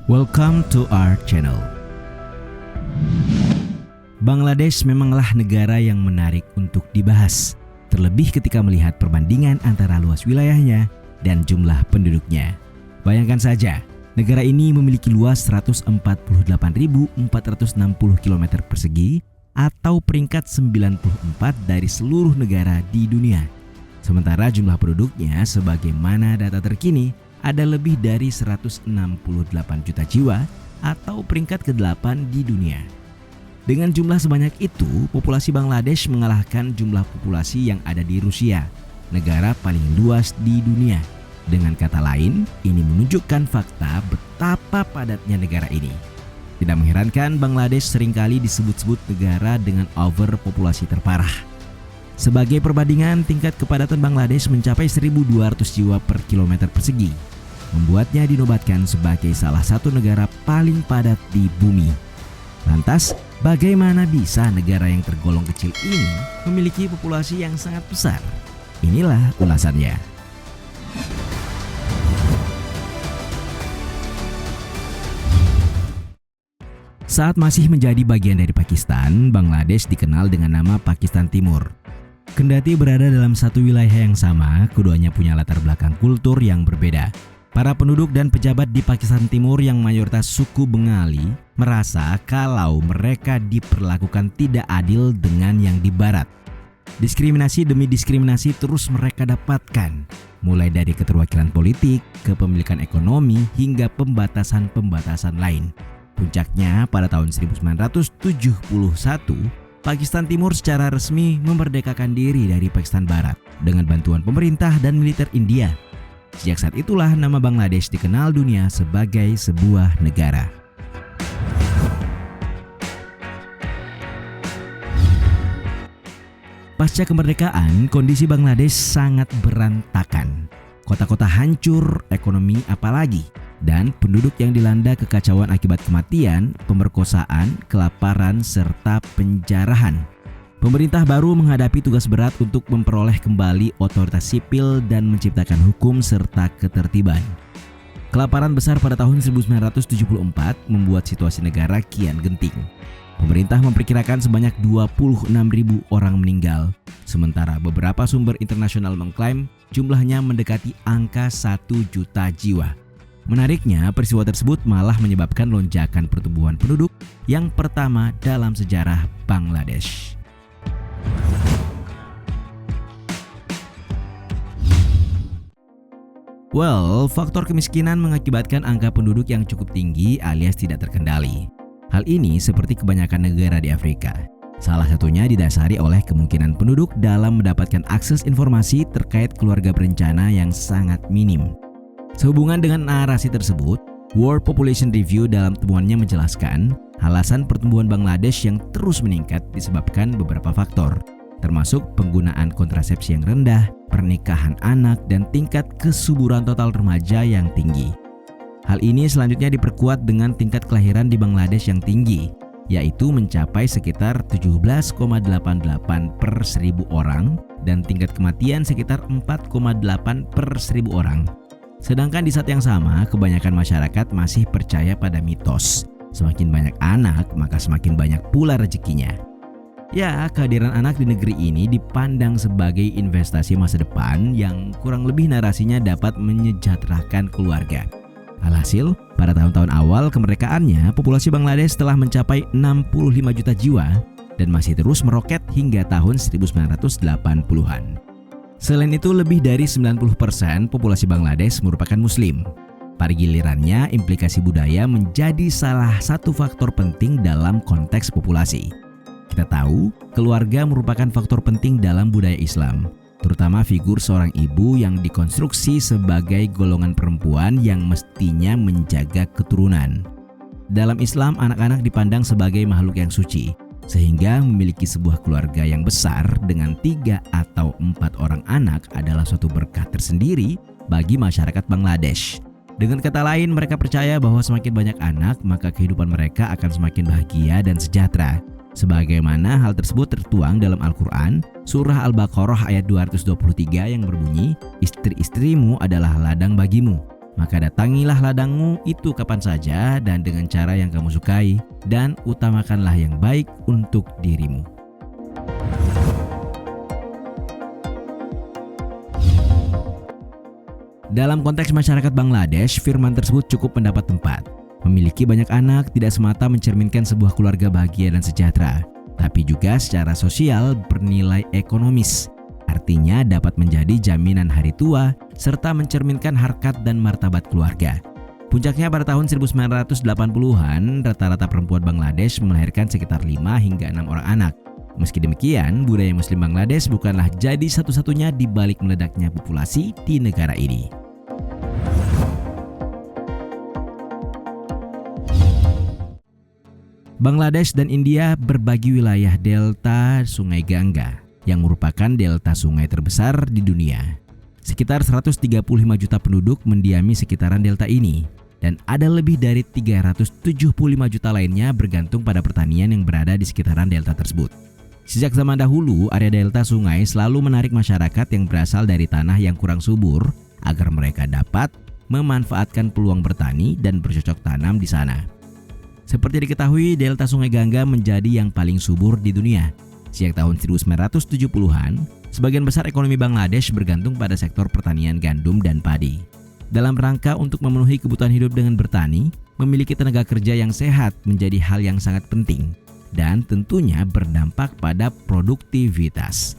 Welcome to our channel. Bangladesh memanglah negara yang menarik untuk dibahas, terlebih ketika melihat perbandingan antara luas wilayahnya dan jumlah penduduknya. Bayangkan saja, negara ini memiliki luas 148.460 km persegi atau peringkat 94 dari seluruh negara di dunia. Sementara jumlah penduduknya sebagaimana data terkini ada lebih dari 168 juta jiwa atau peringkat ke-8 di dunia. Dengan jumlah sebanyak itu, populasi Bangladesh mengalahkan jumlah populasi yang ada di Rusia, negara paling luas di dunia. Dengan kata lain, ini menunjukkan fakta betapa padatnya negara ini. Tidak mengherankan Bangladesh seringkali disebut-sebut negara dengan overpopulasi terparah. Sebagai perbandingan, tingkat kepadatan Bangladesh mencapai 1.200 jiwa per kilometer persegi, membuatnya dinobatkan sebagai salah satu negara paling padat di bumi. Lantas, bagaimana bisa negara yang tergolong kecil ini memiliki populasi yang sangat besar? Inilah ulasannya. Saat masih menjadi bagian dari Pakistan, Bangladesh dikenal dengan nama Pakistan Timur. Kendati berada dalam satu wilayah yang sama, keduanya punya latar belakang kultur yang berbeda. Para penduduk dan pejabat di Pakistan Timur yang mayoritas suku Bengali merasa kalau mereka diperlakukan tidak adil dengan yang di Barat. Diskriminasi demi diskriminasi terus mereka dapatkan, mulai dari keterwakilan politik, kepemilikan ekonomi, hingga pembatasan-pembatasan lain. Puncaknya pada tahun 1971, Pakistan Timur secara resmi memerdekakan diri dari Pakistan Barat dengan bantuan pemerintah dan militer India. Sejak saat itulah nama Bangladesh dikenal dunia sebagai sebuah negara. Pasca kemerdekaan, kondisi Bangladesh sangat berantakan. Kota-kota hancur, ekonomi apalagi, dan penduduk yang dilanda kekacauan akibat kematian, pemerkosaan, kelaparan, serta penjarahan. Pemerintah baru menghadapi tugas berat untuk memperoleh kembali otoritas sipil dan menciptakan hukum serta ketertiban. Kelaparan besar pada tahun 1974 membuat situasi negara kian genting. Pemerintah memperkirakan sebanyak 26.000 orang meninggal, sementara beberapa sumber internasional mengklaim jumlahnya mendekati angka 1 juta jiwa. Menariknya, peristiwa tersebut malah menyebabkan lonjakan pertumbuhan penduduk yang pertama dalam sejarah Bangladesh. Faktor kemiskinan mengakibatkan angka penduduk yang cukup tinggi alias tidak terkendali. Hal ini seperti kebanyakan negara di Afrika. Salah satunya didasari oleh kemungkinan penduduk dalam mendapatkan akses informasi terkait keluarga berencana yang sangat minim. Sehubungan dengan narasi tersebut, World Population Review dalam temuannya menjelaskan alasan pertumbuhan Bangladesh yang terus meningkat disebabkan beberapa faktor, termasuk penggunaan kontrasepsi yang rendah, pernikahan anak, dan tingkat kesuburan total remaja yang tinggi. Hal ini selanjutnya diperkuat dengan tingkat kelahiran di Bangladesh yang tinggi, yaitu mencapai sekitar 17,88 per 1.000 orang dan tingkat kematian sekitar 4,8 per 1.000 orang. Sedangkan di saat yang sama, kebanyakan masyarakat masih percaya pada mitos. Semakin banyak anak, maka semakin banyak pula rezekinya. Ya, kehadiran anak di negeri ini dipandang sebagai investasi masa depan yang kurang lebih narasinya dapat menyejahterakan keluarga. Alhasil, pada tahun-tahun awal kemerdekaannya, populasi Bangladesh telah mencapai 65 juta jiwa dan masih terus meroket hingga tahun 1980-an. Selain itu, lebih dari 90% populasi Bangladesh merupakan Muslim. Pada gilirannya, implikasi budaya menjadi salah satu faktor penting dalam konteks populasi. Kita tahu, keluarga merupakan faktor penting dalam budaya Islam, terutama figur seorang ibu yang dikonstruksi sebagai golongan perempuan yang mestinya menjaga keturunan. Dalam Islam, anak-anak dipandang sebagai makhluk yang suci, sehingga memiliki sebuah keluarga yang besar dengan 3 atau 4 orang anak adalah suatu berkah tersendiri bagi masyarakat Bangladesh. Dengan kata lain, mereka percaya bahwa semakin banyak anak, maka kehidupan mereka akan semakin bahagia dan sejahtera. Sebagaimana hal tersebut tertuang dalam Al-Quran, surah Al-Baqarah ayat 223 yang berbunyi, "Istri-istrimu adalah ladang bagimu, Maka datangilah ladangmu itu kapan saja dan dengan cara yang kamu sukai, dan utamakanlah yang baik untuk dirimu. Dalam konteks masyarakat Bangladesh, firman tersebut cukup mendapat tempat. Memiliki banyak anak tidak semata mencerminkan sebuah keluarga bahagia dan sejahtera, tapi juga secara sosial bernilai ekonomis. Artinya dapat menjadi jaminan hari tua serta mencerminkan harkat dan martabat keluarga. Puncaknya pada tahun 1980-an, rata-rata perempuan Bangladesh melahirkan sekitar 5 hingga 6 orang anak. Meski demikian, budaya Muslim Bangladesh bukanlah jadi satu-satunya di balik meledaknya populasi di negara ini. Bangladesh dan India berbagi wilayah delta Sungai Gangga yang merupakan delta sungai terbesar di dunia. Sekitar 135 juta penduduk mendiami sekitaran delta ini, dan ada lebih dari 375 juta lainnya bergantung pada pertanian yang berada di sekitaran delta tersebut. Sejak zaman dahulu, area delta sungai selalu menarik masyarakat yang berasal dari tanah yang kurang subur agar mereka dapat memanfaatkan peluang bertani dan bercocok tanam di sana. Seperti diketahui, delta Sungai Gangga menjadi yang paling subur di dunia. Sejak tahun 1970-an, sebagian besar ekonomi Bangladesh bergantung pada sektor pertanian gandum dan padi. Dalam rangka untuk memenuhi kebutuhan hidup dengan bertani, memiliki tenaga kerja yang sehat menjadi hal yang sangat penting dan tentunya berdampak pada produktivitas.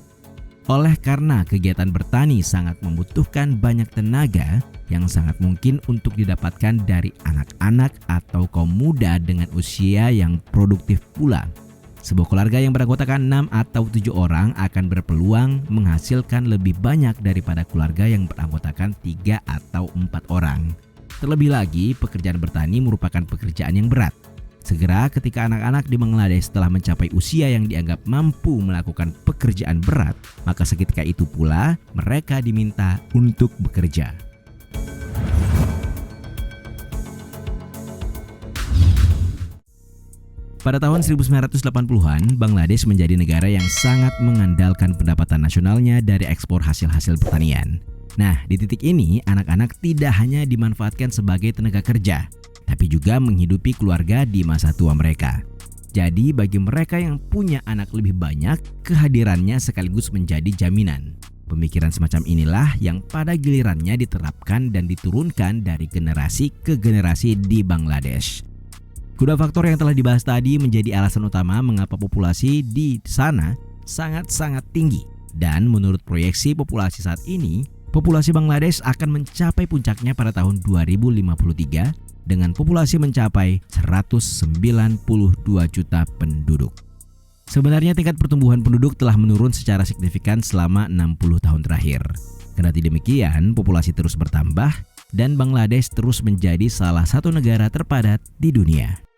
Oleh karena kegiatan bertani sangat membutuhkan banyak tenaga yang sangat mungkin untuk didapatkan dari anak-anak atau kaum muda dengan usia yang produktif pula. Sebuah keluarga yang beranggotakan 6 atau 7 orang akan berpeluang menghasilkan lebih banyak daripada keluarga yang beranggotakan 3 atau 4 orang. Terlebih lagi, pekerjaan bertani merupakan pekerjaan yang berat. Segera ketika anak-anak di Bangladesh telah mencapai usia yang dianggap mampu melakukan pekerjaan berat, maka seketika itu pula mereka diminta untuk bekerja. Pada tahun 1980-an, Bangladesh menjadi negara yang sangat mengandalkan pendapatan nasionalnya dari ekspor hasil-hasil pertanian. Nah, di titik ini, anak-anak tidak hanya dimanfaatkan sebagai tenaga kerja, tapi juga menghidupi keluarga di masa tua mereka. Jadi bagi mereka yang punya anak lebih banyak, kehadirannya sekaligus menjadi jaminan. Pemikiran semacam inilah yang pada gilirannya diterapkan dan diturunkan dari generasi ke generasi di Bangladesh. Kedua faktor yang telah dibahas tadi menjadi alasan utama mengapa populasi di sana sangat-sangat tinggi. Dan menurut proyeksi populasi saat ini, populasi Bangladesh akan mencapai puncaknya pada tahun 2053 dengan populasi mencapai 192 juta penduduk. Sebenarnya tingkat pertumbuhan penduduk telah menurun secara signifikan selama 60 tahun terakhir. Kendati demikian, populasi terus bertambah dan Bangladesh terus menjadi salah satu negara terpadat di dunia.